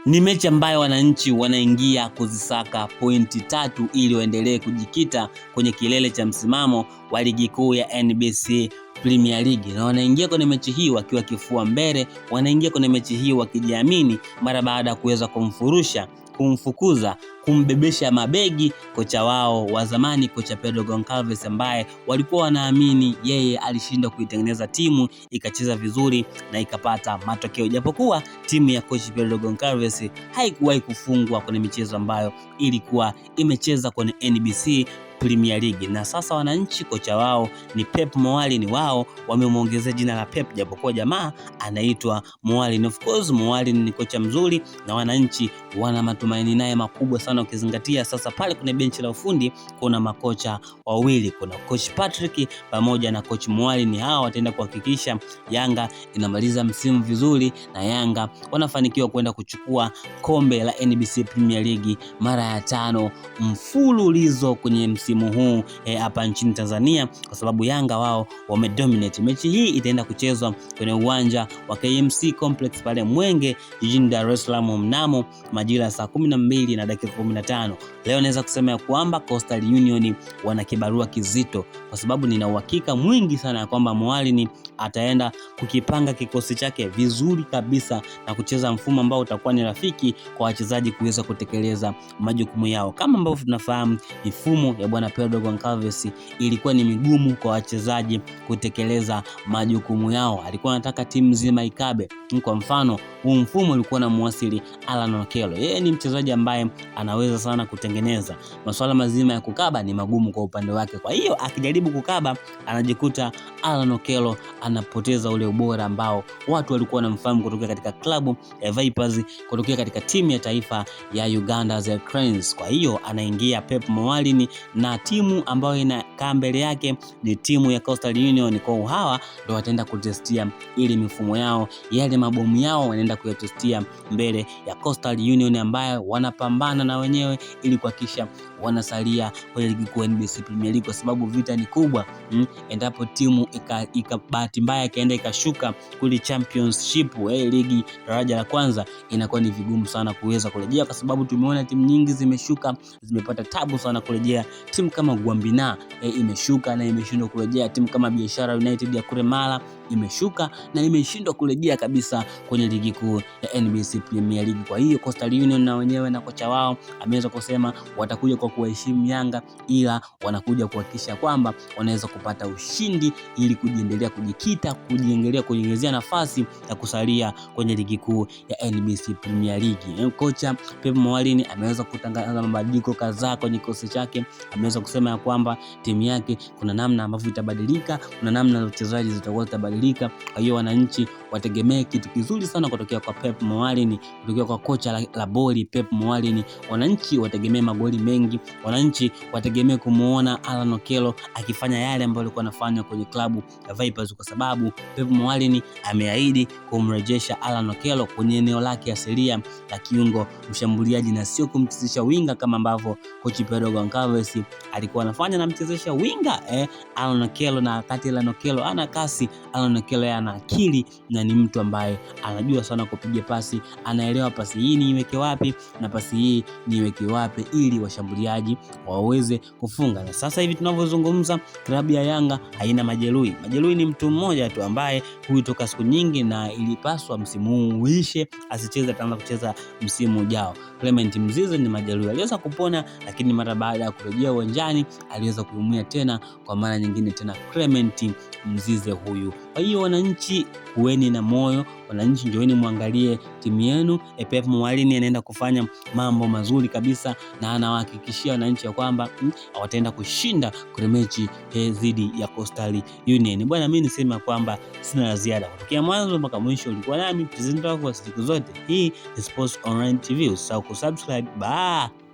Ni mechi ambayo wananchi wanaingia kuzisaka pointi 3 ili waendelee kujikita kwenye kilele cha msimamo wa ligi kuu ya NBC Premier League, na wanaingia kwenye mechi hii wakiwa kifua mbele, wanaingia kwenye mechi hii wakijiamini mara baada ya kuweza kumfukuza, kumbebesha mabegi kocha wao wa zamani, kocha Pedro Goncalves, ambaye walikuwa wanaamini yeye alishinda kuitengeneza timu ikacheza vizuri na ikapata matokeo, japokuwa timu ya coach Pedro Goncalves haikuwahi kufungwa kwenye michezo ambayo ilikuwa imecheza kwenye NBC Premier League. Na sasa wananchi, kocha wao ni Pep Moalin, wao wamemuongezea jina la Pep japokuwa jamaa anaitwa Moalin. Of course Moalin ni kocha mzuri na wananchi wana matumaini naye makubwa sana, ukizingatia sasa pale kwenye benchi la ufundi kuna makocha wawili, kuna coach Patrick pamoja na coach Moalin. Hawa wataenda kuhakikisha Yanga inamaliza msimu vizuri na Yanga wanafanikiwa kwenda kuchukua kombe la NBC Premier League mara ya 5 mfululizo kwenye msimu huu hapa nchini Tanzania, kwa sababu Yanga wao wamedominate. Mechi hii itaenda kuchezwa kwenye uwanja wa KMC Complex pale Mwenge jijini Dar es Salaam mnamo majira saa 12:15. Leo naweza kusema ya kwamba Coastal Union wana kibarua kizito, kwa sababu nina uhakika mwingi sana ya kwamba Moalin ataenda kukipanga kikosi chake vizuri kabisa na kucheza mfumo ambao utakuwa ni rafiki kwa wachezaji kuweza kutekeleza majukumu yao. Kama ambavyo tunafahamu, mifumo ya bwana Pedro Goncalves ilikuwa ni migumu kwa wachezaji kutekeleza majukumu yao. Alikuwa anataka timu nzima ikabe. Kwa mfano, huu mfumo ulikuwa na muasili Alan Okello. Yeye ni mchezaji ambaye anaweza sana kutengeneza. Masuala mazima ya kukaba ni magumu kwa upande wake. Kwa hiyo akijaribu kukaba anajikuta Alan Okello anapoteza ule ubora ambao watu walikuwa wanamfahamu kutoka katika klabu ya Vipers, kutoka katika timu ya taifa ya Uganda The Cranes. Kwa hiyo anaingia Pep Moalin na timu ambayo inakaa mbele yake ni timu ya Coastal Union. Kwa hawa ndio wataenda kutestia ili mifumo yao, yale mabomu yao wanaenda kuyatestia mbele ya Coastal Union ambayo wanapambana na wenyewe ili kuhakikisha wanasalia kwenye ligi kuu NBC Premier League, kwa sababu vita ni kubwa. Endapo timu bahati mbaya ikaenda ikashuka kule championship ligi daraja la kwanza, inakuwa ni vigumu sana kuweza kurejea, kwa sababu tumeona timu nyingi zimeshuka, zimepata tabu sana kurejea. Timu kama Gwambina imeshuka na imeshindwa kurejea. Timu kama Biashara United ya kule Mara imeshuka na imeshindwa kurejea kabisa kwenye ligi kuu ya NBC Premier League. Kwa hiyo Coastal Union na wenyewe na kocha wao ameweza kusema watakuja kwa kuheshimu Yanga, ila wanakuja kuhakikisha kwamba wanaweza kupata ushindi ili kujiendelea kujikita, kujiongezea nafasi ya kusalia kwenye ligi kuu ya NBC Premier League. Kocha Pep Moalin ameweza kutangaza mabadiliko kadhaa kwenye kikosi chake. Ameweza kusema ya kwamba timu yake kuna namna ambavyo itabadilika, kuna namna wachezaji zitakuwa zitabadilika. Kwa hiyo wananchi wategemee kitu kizuri sana kutokea kwa Pep Moalin, kutokea kwa kocha la boli Pep Moalin. Wananchi wategemee magoli mengi, wananchi wategemee kumuona Alan Okello akifanya yale ambayo alikuwa anafanya kwenye klabu ya Vipers, kwa sababu Pep Moalin ameahidi kumrejesha Alan Okello kwenye eneo lake asilia la kiungo mshambuliaji na sio kumchezesha winga kama ambavyo coach Pedro Goncalves alikuwa anafanya, na mchezesha winga Alan Okello. Na wakati Alan Okello ana kasi, Alan Okello ana akili na ni mtu ambaye anajua sana kupiga pasi, anaelewa pasi hii niweke wapi na pasi hii niweke wapi ili washambuliaji waweze kufunga. Na sasa hivi tunavyozungumza, klabu ya Yanga haina majeruhi. Majeruhi ni mtu mmoja tu ambaye huitoka siku nyingi na ilipaswa msimu huu uishe asicheze, ataanza kucheza msimu ujao. Clement Mzize ni majeruhi, aliweza kupona, lakini mara baada ya kurejea uwanjani aliweza kuumia tena kwa mara nyingine tena Clement Mzize huyu. Kwa hiyo wananchi, kuweni na moyo, wananchi njoeni muangalie timu yenu. Pep Moalin anaenda kufanya mambo mazuri kabisa na anawahakikishia wananchi ya kwamba wataenda kushinda kwenye mechi dhidi ya Coastal Union. Bwana, mimi nisema kwamba sina la ziada. Kutoka mwanzo mpaka mwisho ulikuwa nami presenter wako siku zote. Hii ni Sports Online TV. Usisahau kusubscribe. Bye.